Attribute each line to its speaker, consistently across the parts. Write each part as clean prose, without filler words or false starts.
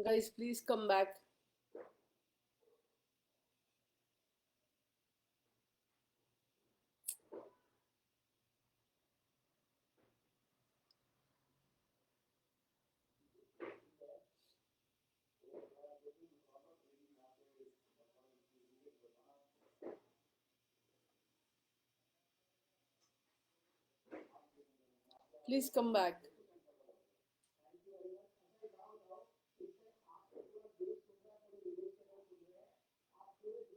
Speaker 1: Guys, please come back. Please come back.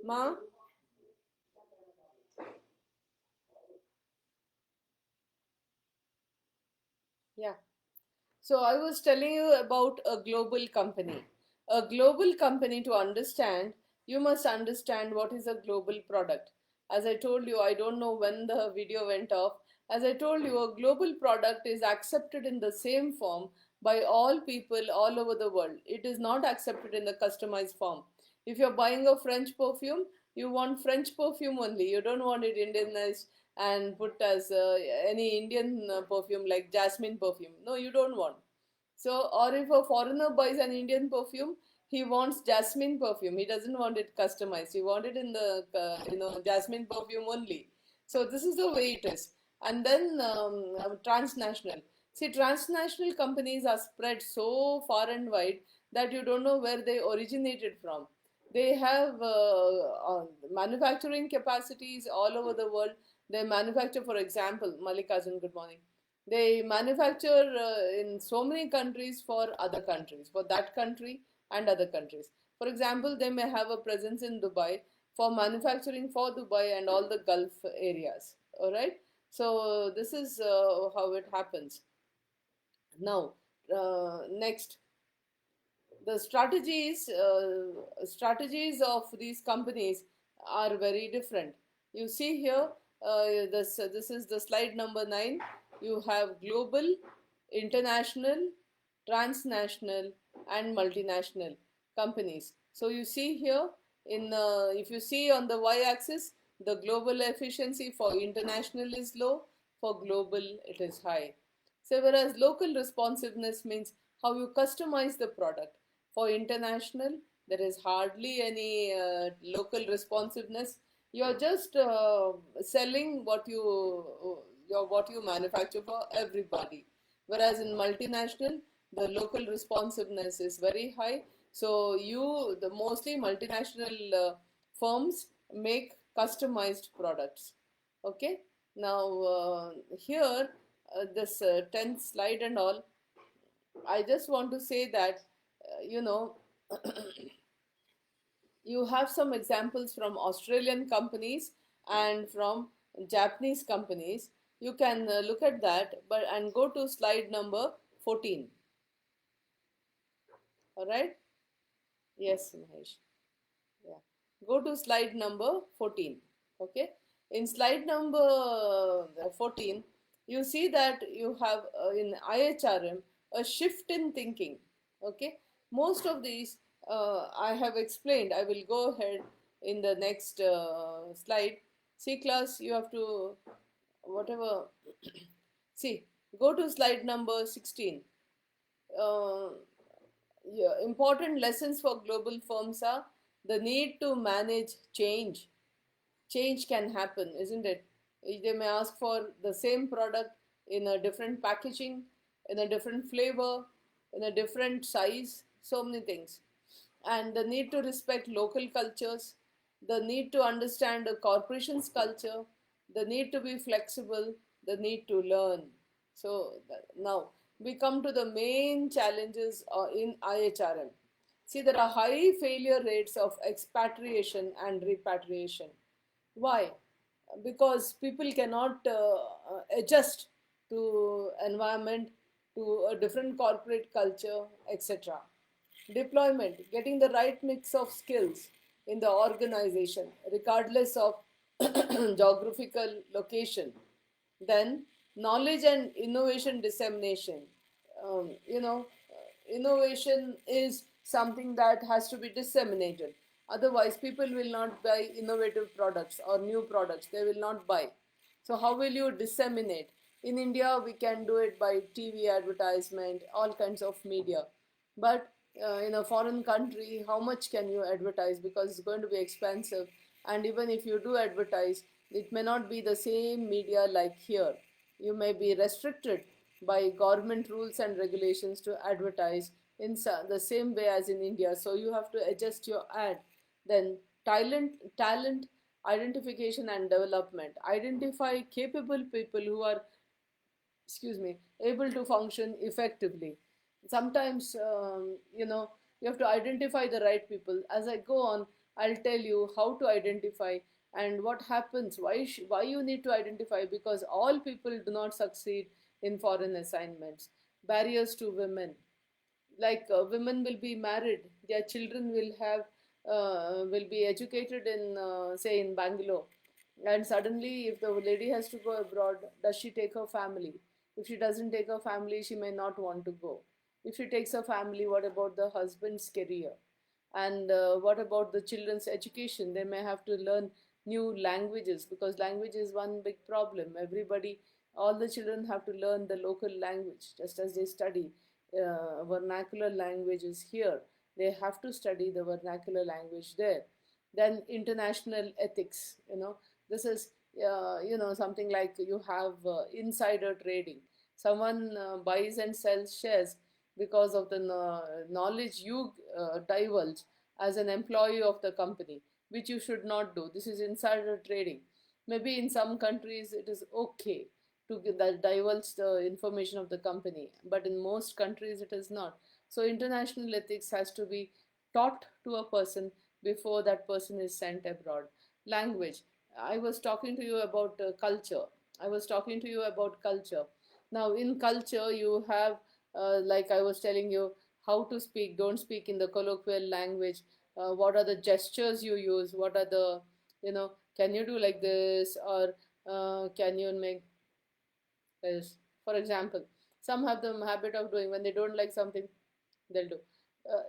Speaker 1: Ma? Yeah. So I was telling you about a global company. A global company, to understand, you must understand what is a global product. As I told you, I don't know when the video went off. As I told you, a global product is accepted in the same form by all people all over the world. It is not accepted in the customized form. If you're buying a French perfume, you want French perfume only. You don't want it Indianized and put as any Indian perfume like jasmine perfume. No, you don't want. So, or if a foreigner buys an Indian perfume, he wants jasmine perfume. He doesn't want it customized. He wants it in the jasmine perfume only. So this is the way it is. And then transnational. See, transnational companies are spread so far and wide that you don't know where they originated from. They have manufacturing capacities all over the world. They manufacture, for example, Mallikarjun, good morning. They manufacture in so many countries for other countries, for that country and other countries. For example, they may have a presence in Dubai for manufacturing for Dubai and all the Gulf areas. All right. So this is how it happens. Now, next, the strategies of these companies are very different. You see here, this is the slide number 9. You have global, international, transnational, and multinational companies. So you see here, in if you see on the y-axis, the global efficiency for international is low, for global it is high. So whereas local responsiveness means how you customize the product. For international, there is hardly any local responsiveness. You're just selling what you manufacture for everybody. Whereas in multinational, the local responsiveness is very high. So the mostly multinational firms make customized products. Okay. Now here, this 10th slide and all, I just want to say that, you know, you have some examples from Australian companies and from Japanese companies. You can look at that, but and go to slide number 14. All right? Yes, Mahesh. Yeah. Go to slide number 14. Okay. In slide number 14, you see that you have in IHRM a shift in thinking. Okay. Most of these I have explained. I will go ahead in the next slide. See, class, you have to, whatever. See, go to slide number 16. Uh, yeah, important lessons for global firms are the need to manage change. Change can happen, isn't it? They may ask for the same product in a different packaging, in a different flavor, in a different size, so many things. And the need to respect local cultures, the need to understand a corporation's culture, the need to be flexible, the need to learn. So now we come to the main challenges in IHRM. See, there are high failure rates of expatriation and repatriation. Why? Because people cannot adjust to environment, to a different corporate culture, etc. Deployment, getting the right mix of skills in the organization, regardless of geographical location. Then, knowledge and innovation dissemination. Innovation is something that has to be disseminated. Otherwise, people will not buy innovative products or new products. They will not buy. So, how will you disseminate? In India, we can do it by TV advertisement, all kinds of media. But in a foreign country, how much can you advertise, because it's going to be expensive. And even if you do advertise, it may not be the same media like here. You may be restricted by government rules and regulations to advertise in the same way as in India, so you have to adjust your ad. Then talent identification and development. Identify capable people who are, excuse me, able to function effectively. Sometimes, you have to identify the right people. As I go on, I'll tell you how to identify and what happens, why you need to identify, because all people do not succeed in foreign assignments. Barriers to women, like women will be married, their children will be educated in, say, in Bangalore, and suddenly if the lady has to go abroad, does she take her family? If she doesn't take her family, she may not want to go. If she takes her family, what about the husband's career? And what about the children's education? They may have to learn new languages, because language is one big problem. All the children have to learn the local language, just as they study vernacular languages here. They have to study the vernacular language there. Then international ethics. This is something like you have insider trading. Someone buys and sells shares because of the knowledge you divulge as an employee of the company, which you should not do. This is insider trading. Maybe in some countries it is okay to divulge the information of the company, but in most countries it is not. So international ethics has to be taught to a person before that person is sent abroad. Language. I was talking to you about culture. I was talking to you about culture. Now, in culture, you have, like I was telling you, how to speak. Don't speak in the colloquial language. What are the gestures you use? What are the, can you do like this, or can you make this? For example, some have the habit of doing, when they don't like something, they'll do.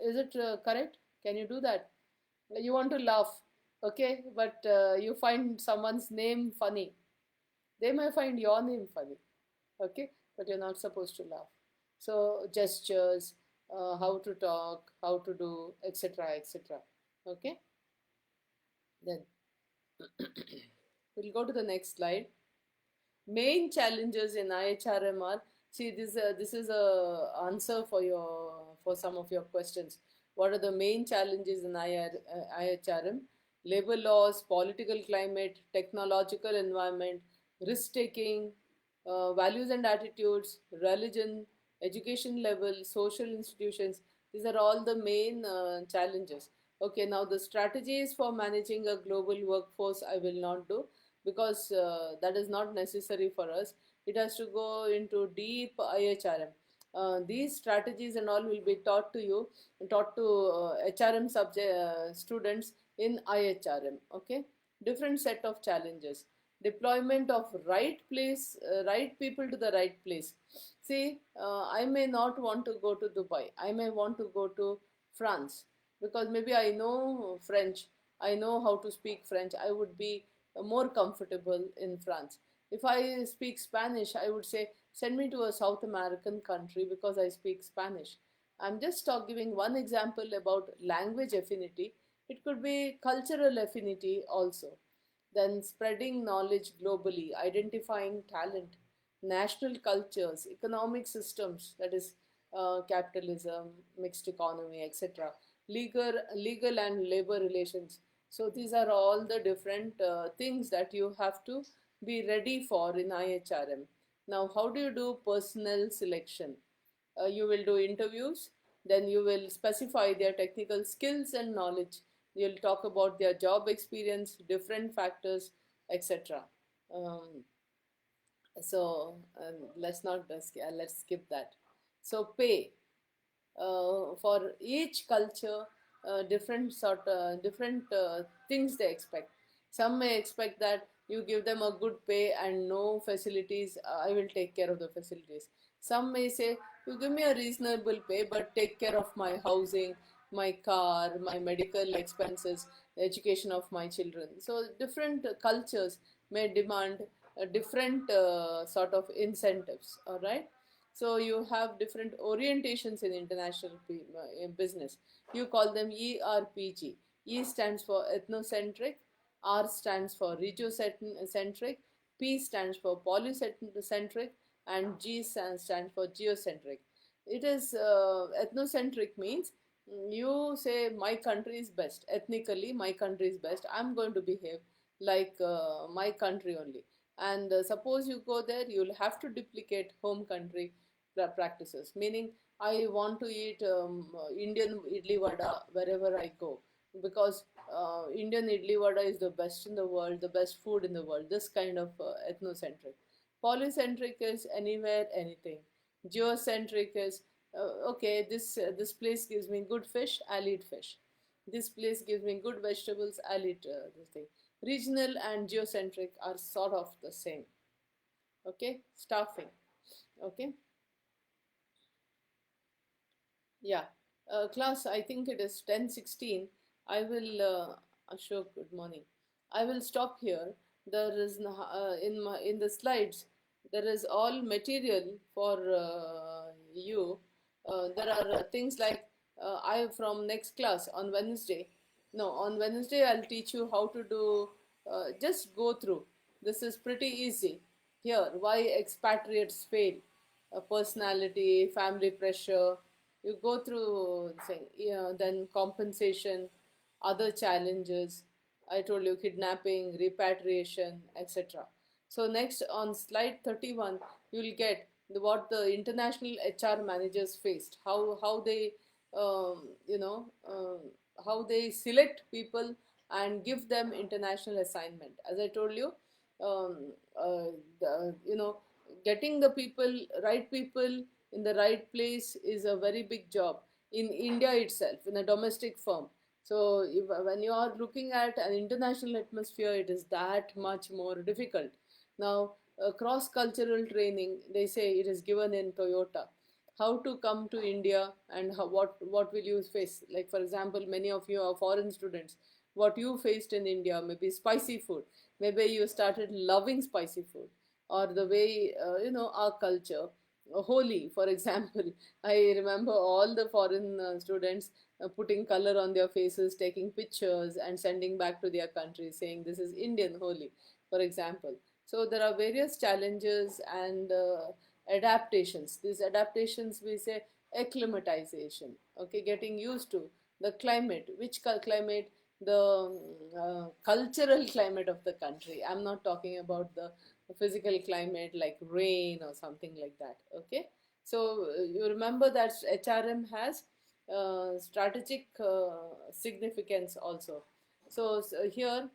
Speaker 1: Is it correct? Can you do that? You want to laugh, okay, but you find someone's name funny. They may find your name funny, okay, but you're not supposed to laugh. So gestures, how to talk, how to do, etc., etc. Okay, then we'll go to the next slide. Main challenges in IHRM are, see, this is a answer for for some of your questions. What are the main challenges in IHRM? Labor laws, political climate, technological environment, risk taking, values and attitudes, religion, education level, social institutions. These are all the main challenges. Okay, now the strategies for managing a global workforce I will not do, because that is not necessary for us. It has to go into deep IHRM. These strategies and all will be taught to you, taught to HRM subject students in IHRM. Okay, different set of challenges. Deployment of right people to the right place. See, I may not want to go to Dubai. I may want to go to France, because maybe I know French. I know how to speak French. I would be more comfortable in France. If I speak Spanish, I would say, send me to a South American country because I speak Spanish. I'm just giving one example about language affinity. It could be cultural affinity also. Then spreading knowledge globally, identifying talent, national cultures, economic systems, that is capitalism, mixed economy, etc. Legal and labor relations. So these are all the different things that you have to be ready for in IHRM. Now, how do you do personnel selection? You will do interviews, then you will specify their technical skills and knowledge. You'll talk about their job experience, different factors, etc. Um, let's not let's skip that. So pay, for each culture, different things they expect. Some may expect that you give them a good pay and no facilities. I will take care of the facilities. Some may say, you give me a reasonable pay but take care of my housing, my car, my medical expenses, the education of my children. So different cultures may demand different sort of incentives. All right. So you have different orientations in international in business. You call them ERPG. E stands for ethnocentric, R stands for regiocentric, P stands for polycentric, and G stands for geocentric. It is ethnocentric means you say my country is best. Ethnically, my country is best. I'm going to behave like my country only. And suppose you go there, you'll have to duplicate home country practices. Meaning, I want to eat Indian idli vada wherever I go because Indian idli vada is the best in the world, the best food in the world. This kind of ethnocentric. Polycentric is anywhere, anything. Geocentric is okay. This place gives me good fish. I'll eat fish. This place gives me good vegetables. I'll eat this thing. Regional and geocentric are sort of the same. Okay, staffing. Okay, yeah. Class, I think it is 10:16. I will, Ashok, good morning. I will stop here. There is in the slides, there is all material for you. There are things like I from next class on Wednesday. No, on Wednesday I'll teach you how to do. Just go through. This is pretty easy. Here, why expatriates fail, personality, family pressure. You go through thing, yeah, then compensation, other challenges. I told you kidnapping, repatriation, etc. So next on slide 31, you'll get what the international HR managers faced, how they you know how they select people and give them international assignment. As I told you, um, you know, getting the right people in the right place is a very big job in India itself, in a domestic firm. So when you are looking at an international atmosphere, it is that much more difficult. Now, cross-cultural training, they say it is given in Toyota. How to come to India and what will you face? Like for example, many of you are foreign students. What you faced in India, maybe spicy food. Maybe you started loving spicy food, or the way our culture. Holi, for example, I remember all the foreign students putting color on their faces, taking pictures, and sending back to their country, saying this is Indian Holi, for example. So there are various challenges and adaptations. These adaptations we say acclimatization. Okay, getting used to the climate. Which climate? The cultural climate of the country. I'm not talking about the physical climate like rain or something like that. Okay, so you remember that HRM has strategic significance also. So here,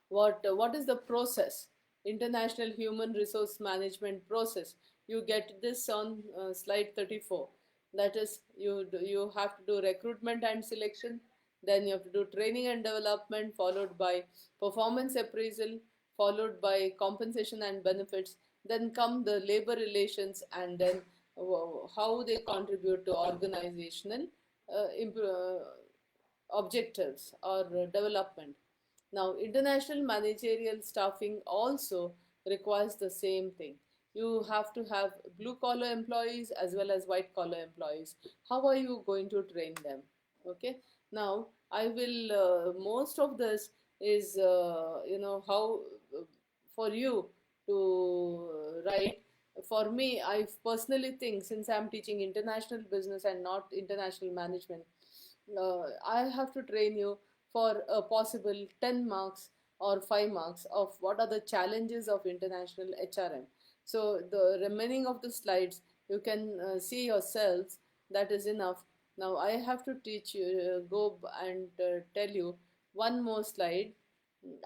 Speaker 1: what is the process? International human resource management process. You get this on slide 34. That is, you have to do recruitment and selection, then you have to do training and development, followed by performance appraisal, followed by compensation and benefits, then come the labor relations, and then how they contribute to organizational objectives or development. Now, international managerial staffing also requires the same thing. You have to have blue collar employees as well as white collar employees. How are you going to train them? Okay. Now, I will, most of this is, how for you to write. For me, I personally think since I'm teaching international business and not international management, I have to train you for a possible 10 marks or 5 marks of what are the challenges of international HRM. So the remaining of the slides you can see yourselves, that is enough. Now I have to teach you, go and tell you one more slide.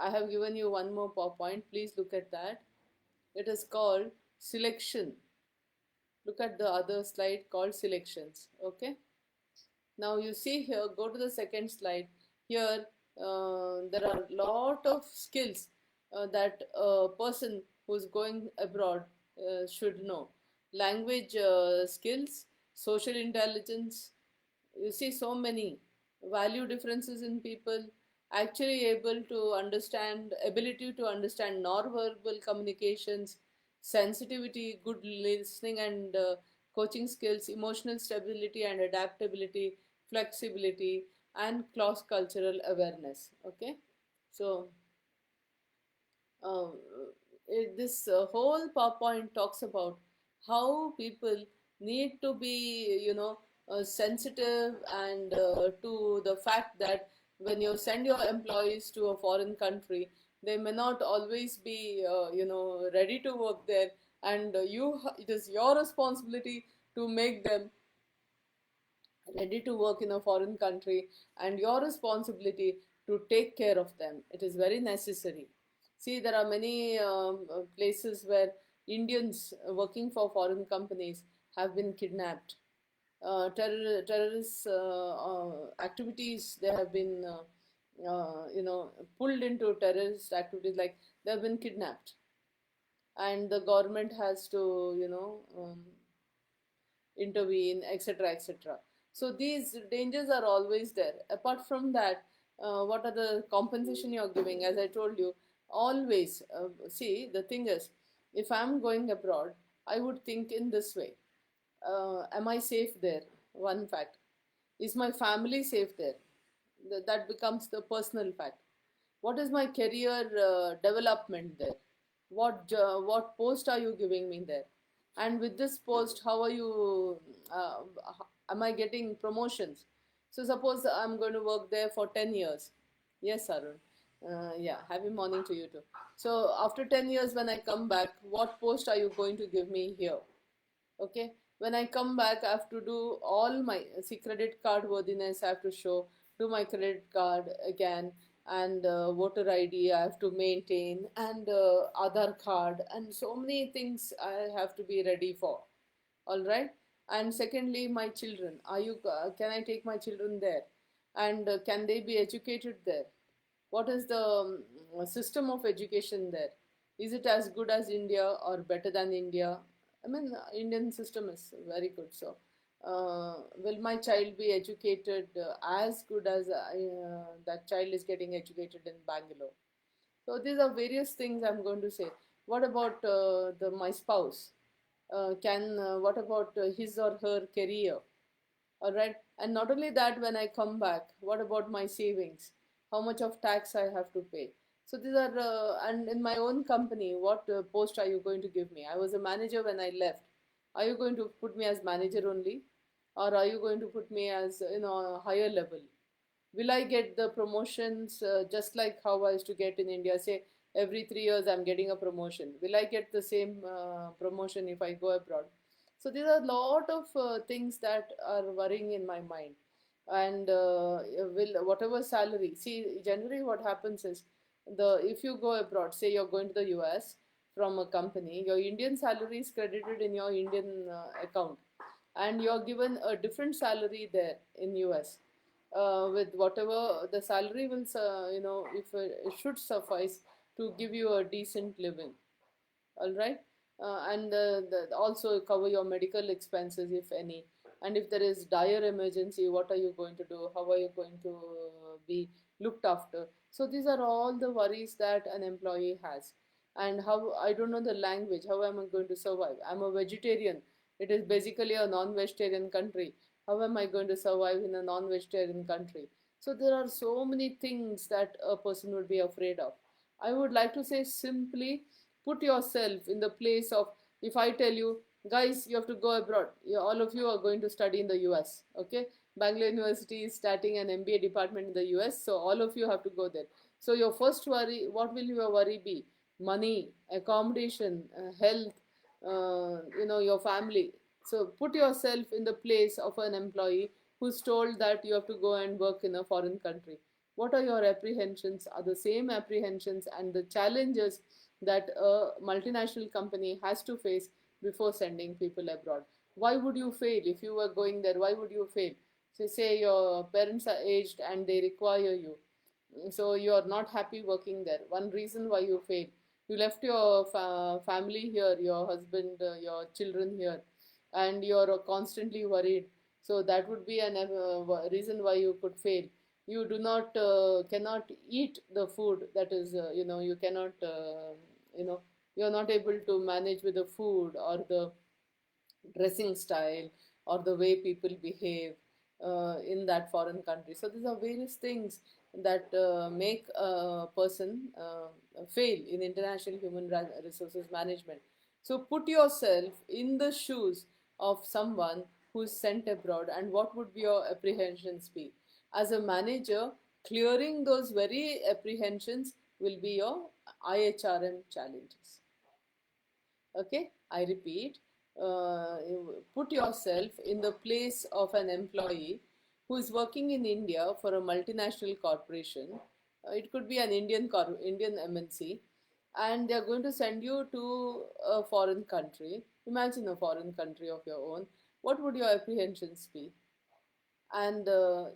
Speaker 1: I have given you one more PowerPoint. Please look at that. It is called selection. Look at the other slide called selections. Okay. Now you see here, go to the second slide. Here there are lot of skills that a person who's going abroad should know. Language skills, social intelligence. You see so many value differences in people. Actually able to understand, ability to understand non-verbal communications, sensitivity, good listening and coaching skills, emotional stability and adaptability, flexibility, and cross cultural awareness. Okay, so uh, this whole PowerPoint talks about how people need to be, sensitive and to the fact that when you send your employees to a foreign country, they may not always be, ready to work there, and it is your responsibility to make them ready to work in a foreign country, and your responsibility to take care of them. It is very necessary. See, there are many places where Indians working for foreign companies have been kidnapped. Terrorist activities, they have been pulled into terrorist activities, like they have been kidnapped, and the government has to intervene, etc., etc. So these dangers are always there. Apart from that, what are the compensation you're giving? As I told you, always see, the thing is, if I'm going abroad, I would think in this way: am I safe there? One fact. Is my family safe there? That becomes the personal fact. What is my career development there? What post are you giving me there? And with this post, how are you? Am I getting promotions? So suppose I'm going to work there for 10 years. Yes, Arun. Yeah, happy morning to you too. So after 10 years, when I come back, what post are you going to give me here? Okay, when I come back, I have to do all my, see, credit card worthiness I have to show, do my credit card again, and voter ID I have to maintain, and Aadhaar card, and so many things I have to be ready for. All right. And secondly, my children, can I take my children there, and can they be educated there? What is the system of education there? Is it as good as India or better than India? I mean, Indian system is very good. So will my child be educated as good as that child is getting educated in Bangalore? So these are various things I'm going to say. What about the my spouse? Can What about his or her career? All right. And not only that, when I come back, what about my savings? How much of tax I have to pay? So these are, and in my own company, what post are you going to give me? I was a manager when I left. Are you going to put me as manager only? Or are you going to put me as, a higher level? Will I get the promotions just like how I used to get in India? Say every 3 years I'm getting a promotion. Will I get the same promotion if I go abroad? So there are a lot of things that are worrying in my mind. And will whatever salary, see, generally what happens is, the if you go abroad, say you're going to the US from a company, your Indian salary is credited in your Indian account, and you're given a different salary there in US, with whatever the salary will, if it should suffice to give you a decent living. All right. And also cover your medical expenses if any, and if there is dire emergency, what are you going to do? How are you going to be looked after? So these are all the worries that an employee has. And how, I don't know the language, how am I going to survive? I'm a vegetarian. It is basically a non-vegetarian country. How am I going to survive in a non-vegetarian country? So there are so many things that a person would be afraid of. I would like to say simply, put yourself in the place of, if I tell you, guys, you have to go abroad, all of you are going to study in the US. Okay, Bangalore University is starting an MBA department in the US, so all of you have to go there. So your first worry, what will your worry be? Money, accommodation, health, your family. So put yourself in the place of an employee who's told that you have to go and work in a foreign country. What are your apprehensions? Are the same apprehensions and the challenges that a multinational company has to face before sending people abroad? Why would you fail if you were going there? Why would you fail? So say your parents are aged and they require you, so you are not happy working there. One reason why you fail: you left your family here, your husband, your children here, and you're constantly worried. So that would be an reason why you could fail. You do not cannot eat the food that is, you cannot, you know you're not able to manage with the food or the dressing style or the way people behave in that foreign country. So these are various things that make a person fail in international human resources management. So put yourself in the shoes of someone who's sent abroad, and what would be your apprehensions be? As a manager, clearing those very apprehensions will be your IHRM challenges. Okay, I repeat, put yourself in the place of an employee who is working in India for a multinational corporation. It could be an Indian MNC, and they are going to send you to a foreign country. Imagine a foreign country of your own. What would your apprehensions be? And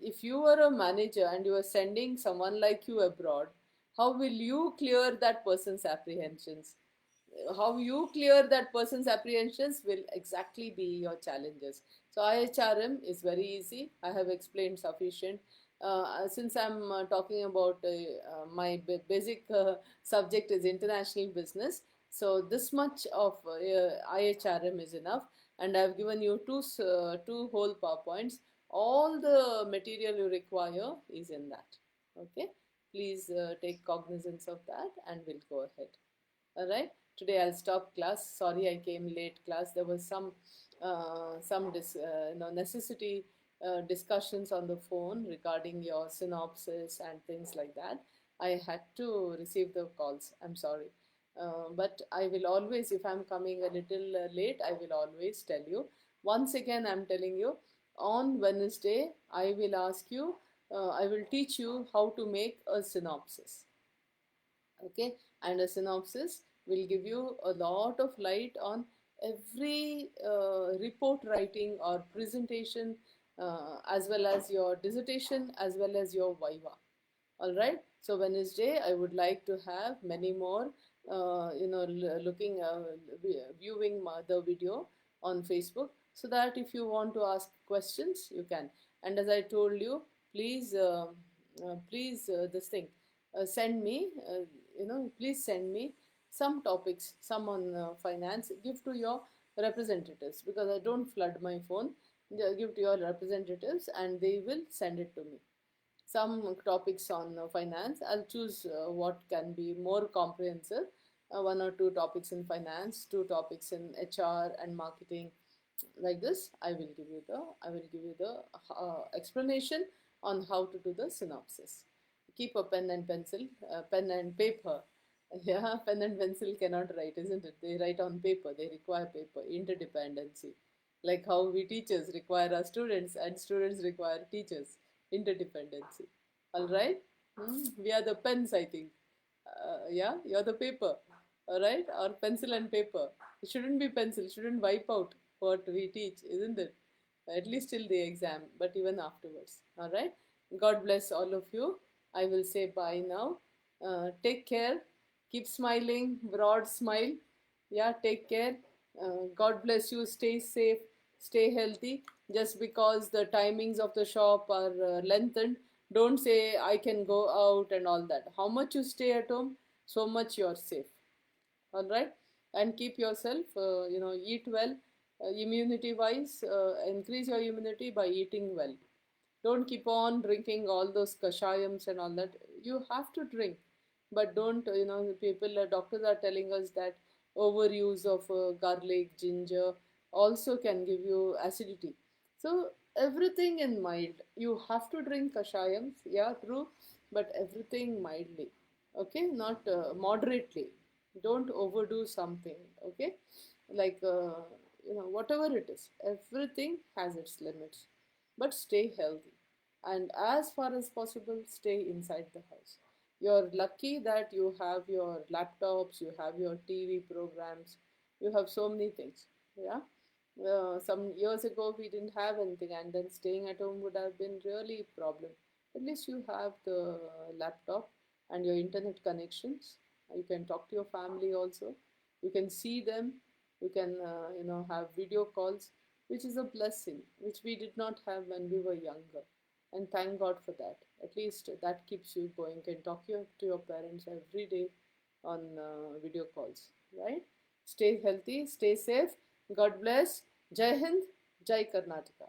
Speaker 1: if you were a manager and you were sending someone like you abroad, how will you clear that person's apprehensions? How you clear that person's apprehensions will exactly be your challenges. So IHRM is very easy. I have explained sufficient. Since I'm talking about my basic subject is international business, so this much of IHRM is enough, and I've given you two whole PowerPoints. All the material you require is in that. Okay, please take cognizance of that, and we'll go ahead. All right. Today I'll stop class. Sorry I came late class. There was some necessity discussions on the phone regarding your synopsis and things like that. I had to receive the calls. I'm sorry. But I will always, if I'm coming a little late, I will always tell you. Once again, I'm telling you, on Wednesday, I will ask you, I will teach you how to make a synopsis. Okay, and a synopsis will give you a lot of light on every report writing or presentation, as well as your dissertation, as well as your viva. All right, so Wednesday I would like to have many more looking viewing the video on Facebook, so that if you want to ask questions you can. And as I told you, please this thing send me please send me some topics, some on finance. Give to your representatives, because I don't flood my phone. Give to your representatives and they will send it to me. Some topics on finance. I'll choose what can be more comprehensive. One or two topics in finance, two topics in HR and marketing. Like this, I will give you the explanation on how to do the synopsis. Keep a pen and pencil, pen and paper. Yeah, pen and pencil cannot write, isn't it? They write on paper. They require paper. Interdependency, like how we teachers require our students and students require teachers. Interdependency. All right. We are the pens, I think. Yeah, you're the paper. All right, or pencil and paper. It shouldn't be pencil. Shouldn't wipe out what we teach, isn't it? At least till the exam, but even afterwards. All right. God bless all of you. I will say bye now. Take care. Keep smiling. Broad smile. Yeah, take care. God bless you. Stay safe. Stay healthy. Just because the timings of the shop are lengthened, don't say I can go out and all that. How much you stay at home, so much you're safe. All right, and keep yourself, eat well. Immunity wise, increase your immunity by eating well. Don't keep on drinking all those kashayams and all that. You have to drink, but don't, people, doctors are telling us that overuse of garlic, ginger also can give you acidity. So everything in mild. You have to drink kashayams, yeah, true, but everything mildly. Okay, not moderately. Don't overdo something. Okay, like whatever it is, everything has its limits, but stay healthy, and as far as possible stay inside the house. You're lucky that you have your laptops, you have your TV programs, you have so many things. Yeah, some years ago we didn't have anything, and then staying at home would have been really a problem. At least you have the laptop and your internet connections. You can talk to your family also. You can see them. You can have video calls, which is a blessing which we did not have when we were younger. And thank God for that. At least that keeps you going. You can talk to your parents every day on video calls. right? Stay healthy, stay safe. God bless. Jai Hind, Jai Karnataka.